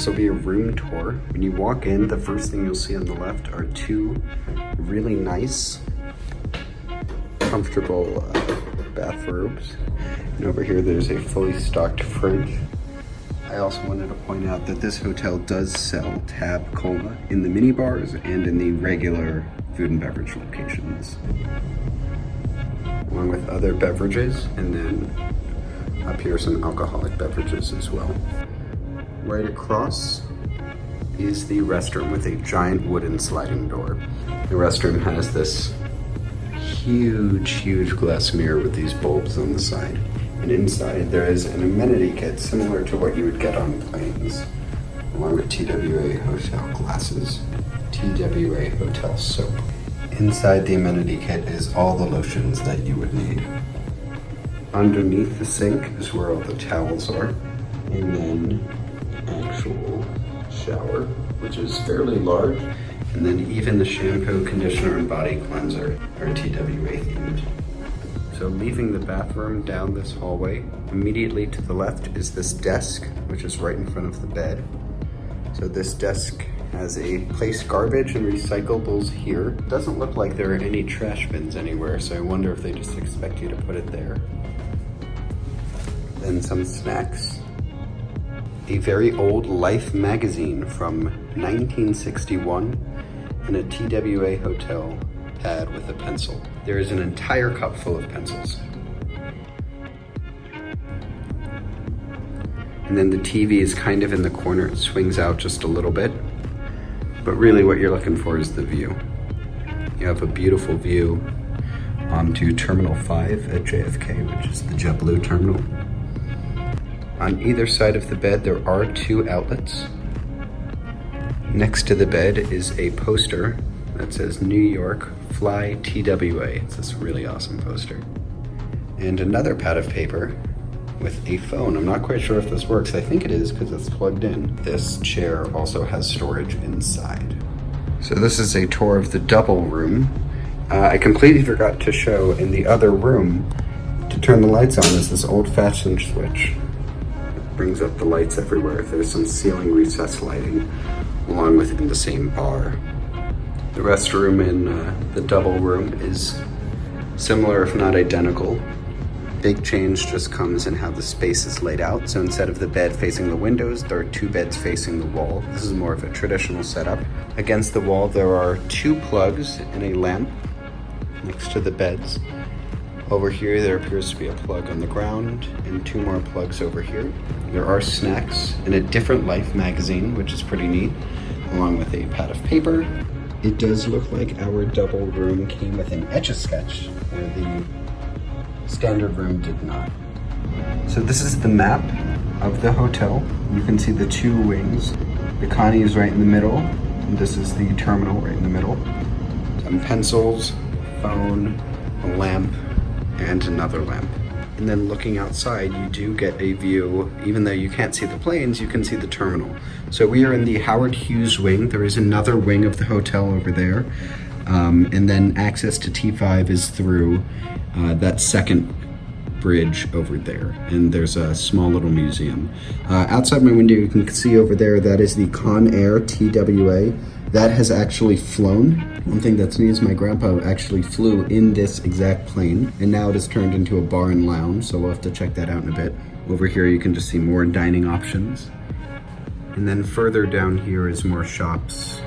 will be a room tour. When you walk in, the first thing you'll see on the left are two really nice, comfortable bathrobes. And over here, there's a fully stocked fridge. I also wanted to point out that this hotel does sell Tab Cola in the mini bars and in the regular food and beverage locations, along with other beverages, and then up here some alcoholic beverages as well. Right across is the restroom with a giant wooden sliding door. The restroom has this huge glass mirror with these bulbs on the side. And inside there is an amenity kit similar to what you would get on planes, along with TWA Hotel glasses, TWA Hotel soap. Inside the amenity kit is all the lotions that you would need. Underneath the sink is where all the towels are, and then actual shower, which is fairly large, and then even the shampoo, conditioner, and body cleanser are TWA themed. So leaving the bathroom down this hallway, immediately to the left is this desk, which is right in front of the bed. So this desk has a place garbage and recyclables here. It doesn't look like there are any trash bins anywhere, so I wonder if they just expect you to put it there. Then some snacks. A very old Life magazine from 1961 and a TWA Hotel pad with a pencil. There is an entire cup full of pencils. And then the TV is kind of in the corner. It swings out just a little bit. But really what you're looking for is the view. You have a beautiful view onto Terminal 5 at JFK, which is the JetBlue terminal. On either side of the bed, there are two outlets. Next to the bed is a poster that says New York, Fly TWA. It's this really awesome poster. And another pad of paper with a phone. I'm not quite sure if this works. I think it is because it's plugged in. This chair also has storage inside. So this is a tour of the double room. I completely forgot to show in the other room, to turn the lights on is this old-fashioned switch. It brings up the lights everywhere. There's some ceiling recess lighting along with in the same bar. The restroom in the double room is similar, if not identical. Big change just comes in how the space is laid out. So instead of the bed facing the windows, there are two beds facing the wall. This is more of a traditional setup. Against the wall, there are two plugs and a lamp next to the beds. Over here, there appears to be a plug on the ground and two more plugs over here. There are snacks and a different Life magazine, which is pretty neat, along with a pad of paper. It does look like our double room came with an Etch-a-Sketch, where the standard room did not. So this is the map of the hotel. You can see the two wings. The Connie is right in the middle, and this is the terminal right in the middle. Some pencils, phone, a lamp, and another lamp. And then looking outside, you do get a view. Even though you can't see the planes, you can see the terminal. So we are in the Howard Hughes wing. There is another wing of the hotel over there. And then access to T5 is through that second bridge over there. And there's a small little museum. Outside my window, you can see over there, that is the Con Air TWA. That has actually flown. One thing that's neat is my grandpa actually flew in this exact plane, and now it has turned into a bar and lounge, so we'll have to check that out in a bit. Over here you can just see more dining options. And then further down here is more shops.